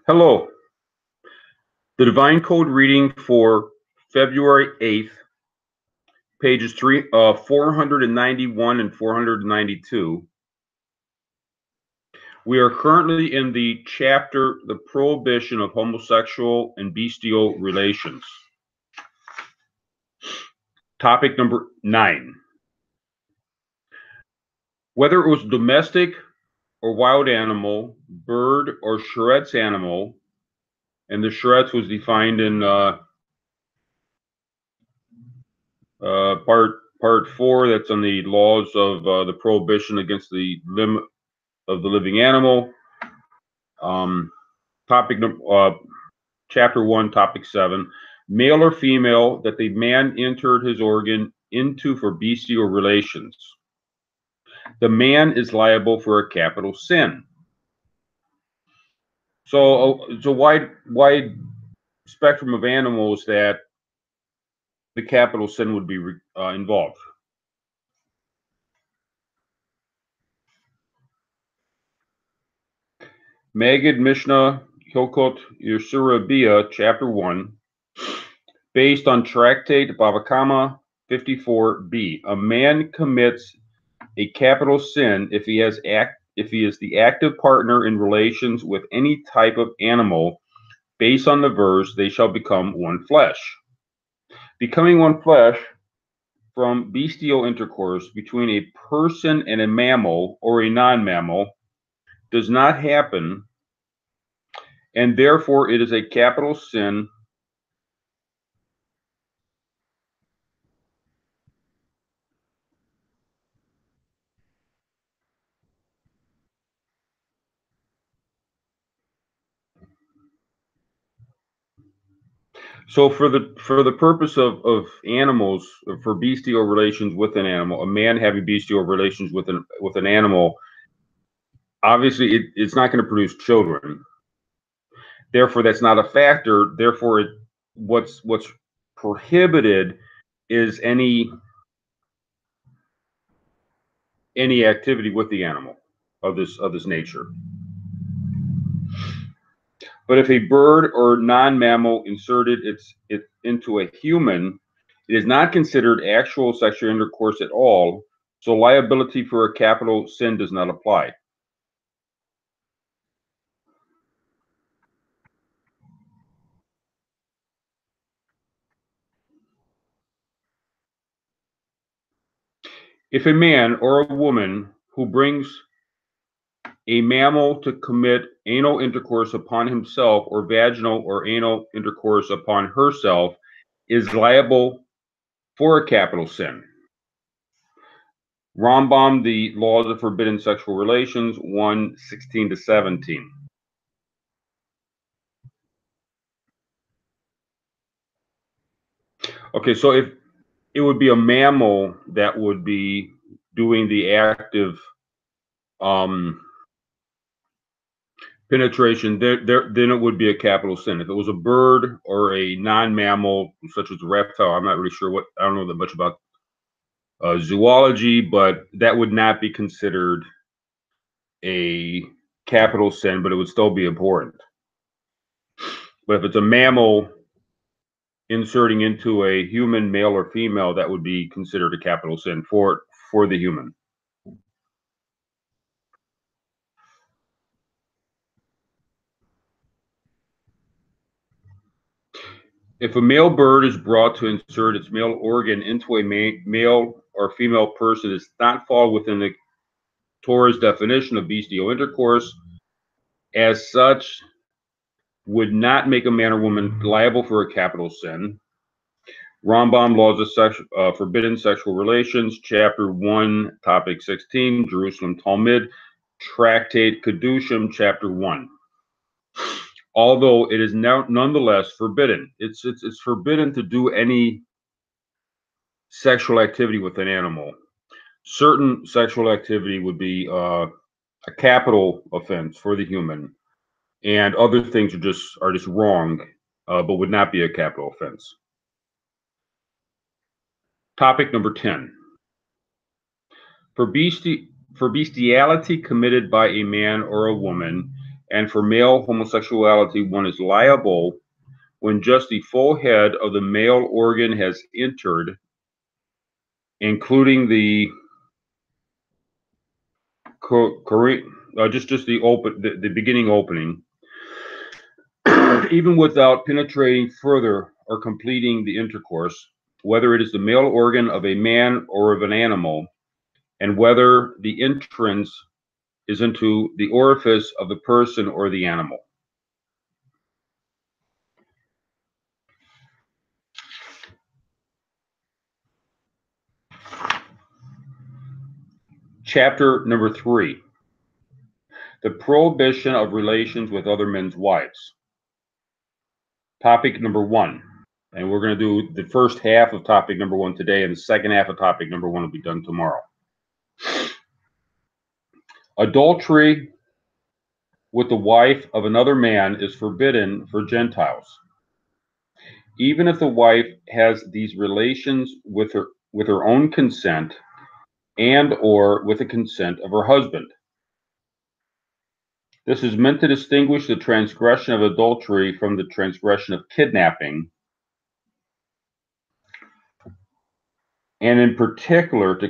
Hello. The Divine Code reading for February 8th, pages 491 and 492. We are currently in the chapter, The Prohibition of Homosexual and Bestial Relations. Topic number 9. Whether it was domestic or wild animal, bird or charrettes animal, and the charrettes was defined in part 4. That's on the laws of the prohibition against the limb of the living animal. Chapter 1, topic 7. Male or female that the man entered his organ into for bestial relations. The man is liable for a capital sin. So it's a wide spectrum of animals that the capital sin would be involved. Magid Mishnah Hilkot Yesura Bia, chapter 1, based on Tractate Bava Kama 54b. A man commits a capital sin if he is the active partner in relations with any type of animal. Based on the verse, they shall become one flesh. Becoming one flesh from bestial intercourse between a person and a mammal or a non-mammal does not happen, and therefore it is a capital sin. So for the purpose of animals, for bestial relations with an animal, a man having bestial relations with an animal, obviously it's not going to produce children. Therefore, that's not a factor. Therefore, what's prohibited is any activity with the animal of this nature. But if a bird or non-mammal inserted it into a human, it is not considered actual sexual intercourse at all, so liability for a capital sin does not apply. If a man or a woman who brings a mammal to commit anal intercourse upon himself or vaginal or anal intercourse upon herself is liable for a capital sin. Rambam, The Laws of Forbidden Sexual Relations, 1:16-17. Okay, so if it would be a mammal that would be doing the active penetration, then it would be a capital sin. If it was a bird or a non-mammal, such as a reptile, I'm not really sure I don't know that much about zoology, but that would not be considered a capital sin, but it would still be important. But if it's a mammal inserting into a human, male or female, that would be considered a capital sin for the human. If a male bird is brought to insert its male organ into a male or female person, it does not fall within the Torah's definition of bestial intercourse. As such, would not make a man or woman liable for a capital sin. Rambam, Laws of Forbidden Sexual Relations, chapter 1, topic 16, Jerusalem Talmud, Tractate Kedushim, chapter 1. Although it is now nonetheless forbidden. It's forbidden to do any sexual activity with an animal. Certain sexual activity would be a capital offense for the human, and other things are just wrong, but would not be a capital offense. Topic number 10. For bestiality committed by a man or a woman, And for male homosexuality, one is liable when just the full head of the male organ has entered, including the just the beginning opening, even without penetrating further or completing the intercourse, whether it is the male organ of a man or of an animal, and whether the entrance is into the orifice of the person or the animal. Chapter number 3, the prohibition of relations with other men's wives. Topic number 1, and we're going to do the first half of topic number 1 today, and the second half of topic number 1 will be done tomorrow. Adultery with the wife of another man is forbidden for Gentiles, even if the wife has these relations with her own consent and or with the consent of her husband. This is meant to distinguish the transgression of adultery from the transgression of kidnapping, and in particular to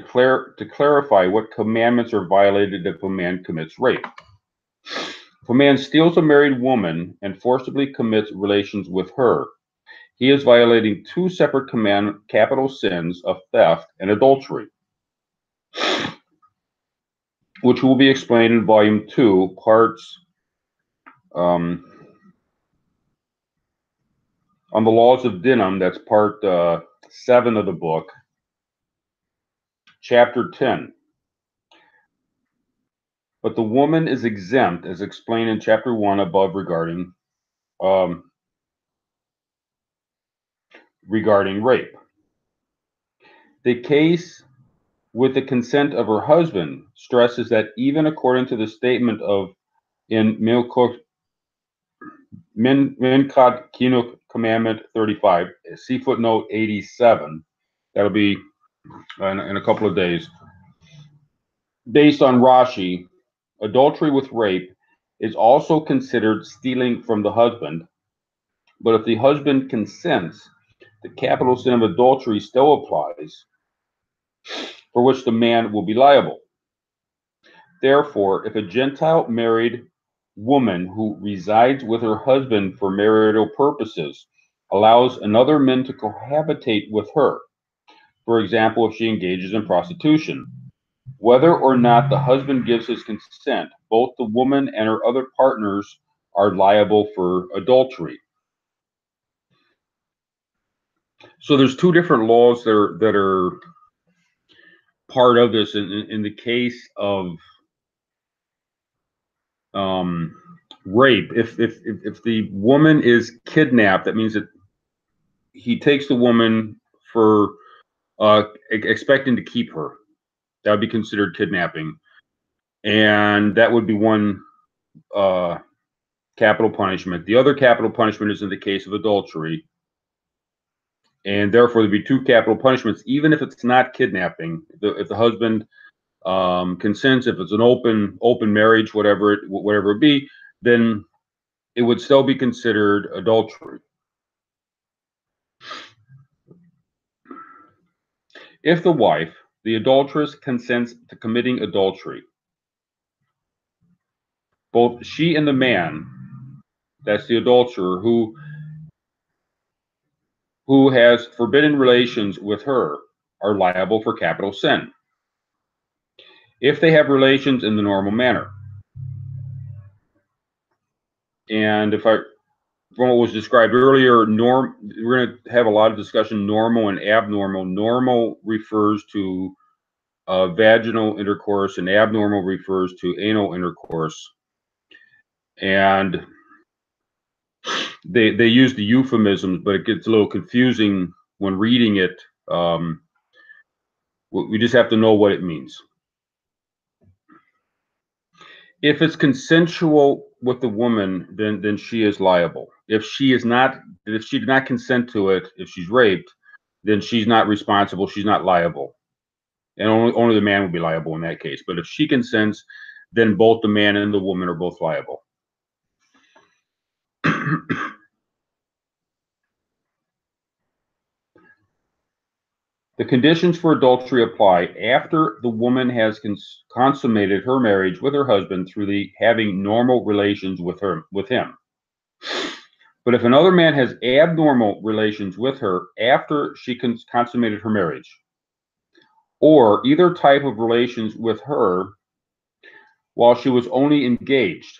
clarify what commandments are violated if a man commits rape. If a man steals a married woman and forcibly commits relations with her, he is violating 2 separate capital sins of theft and adultery, which will be explained in Volume 2, parts on the laws of Dinam. That's part 7 of the book, chapter 10. But the woman is exempt, as explained in chapter 1 above regarding rape. The case with the consent of her husband stresses that even according to the statement of in Minchot Chinuch Commandment 35, see footnote 87, that'll be in a couple of days. Based on Rashi, adultery with rape is also considered stealing from the husband, but if the husband consents, the capital sin of adultery still applies, for which the man will be liable. Therefore, if a Gentile married woman who resides with her husband for marital purposes allows another man to cohabitate with her, for example, if she engages in prostitution, whether or not the husband gives his consent, both the woman and her other partners are liable for adultery. So there's 2 different laws that are part of this. In the case of rape, if the woman is kidnapped, that means that he takes the woman for expecting to keep her. That would be considered kidnapping, and that would be one capital punishment. The other capital punishment is in the case of adultery, and therefore there'd be 2 capital punishments, even if it's not kidnapping. If the husband consents, if it's an open marriage, whatever it be, then it would still be considered adultery. If the wife, the adulteress, consents to committing adultery, both she and the man, that's the adulterer, who has forbidden relations with her, are liable for capital sin, if they have relations in the normal manner. And from what was described earlier, we're going to have a lot of discussion normal and abnormal. Normal refers to vaginal intercourse, and abnormal refers to anal intercourse. And they use the euphemisms, but it gets a little confusing when reading it. We just have to know what it means. If it's consensual with the woman, then she is liable. If she did not consent to it, if she's raped, then she's not responsible. She's not liable, and only the man will be liable in that case. But if she consents, then both the man and the woman are both liable. The conditions for adultery apply after the woman has consummated her marriage with her husband through the having normal relations with him. But if another man has abnormal relations with her after she consummated her marriage, or either type of relations with her while she was only engaged,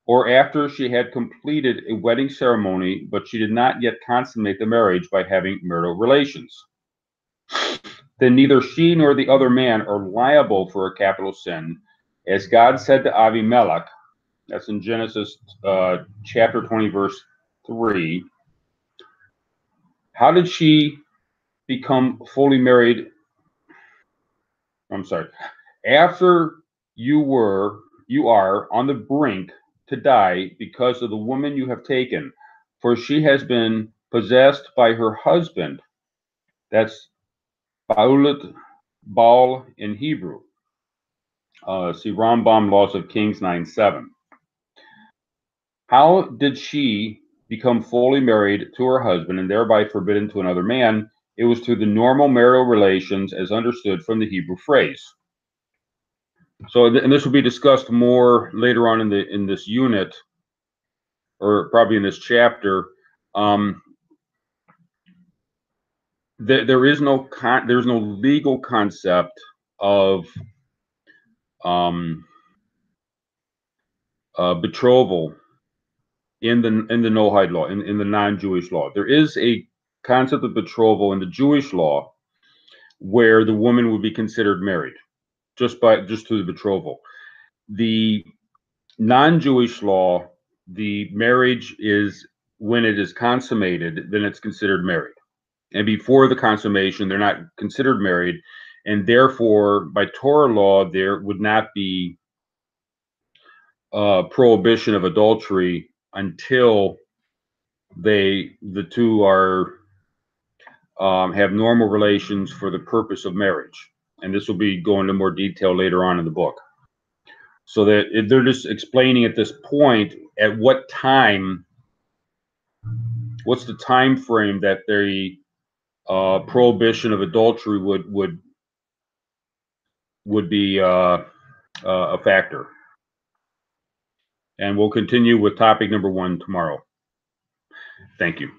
or after she had completed a wedding ceremony, but she did not yet consummate the marriage by having marital relations, then neither she nor the other man are liable for a capital sin. As God said to Avimelech, that's in Genesis chapter 20, verse 3. How did she become fully married? I'm sorry. After you are on the brink to die because of the woman you have taken, for she has been possessed by her husband. That's Baal in Hebrew. See Rambam Laws of Kings 9:7. How did she become fully married to her husband and thereby forbidden to another man? It was through the normal marital relations as understood from the Hebrew phrase. So, and this will be discussed more later on in this unit, or probably in this chapter. There's no legal concept of betrothal in the Noahide law, in the non-Jewish law. There is a concept of betrothal in the Jewish law where the woman would be considered married just through the betrothal. The non-Jewish law, the marriage is when it is consummated, then it's considered married. And before the consummation, they're not considered married. And therefore, by Torah law, there would not be prohibition of adultery until the two are have normal relations for the purpose of marriage. And this will be going into more detail later on in the book. So that they're just explaining at this point at what time, what's the time frame that the prohibition of adultery would be a factor. And we'll continue with topic number 1 tomorrow. Thank you.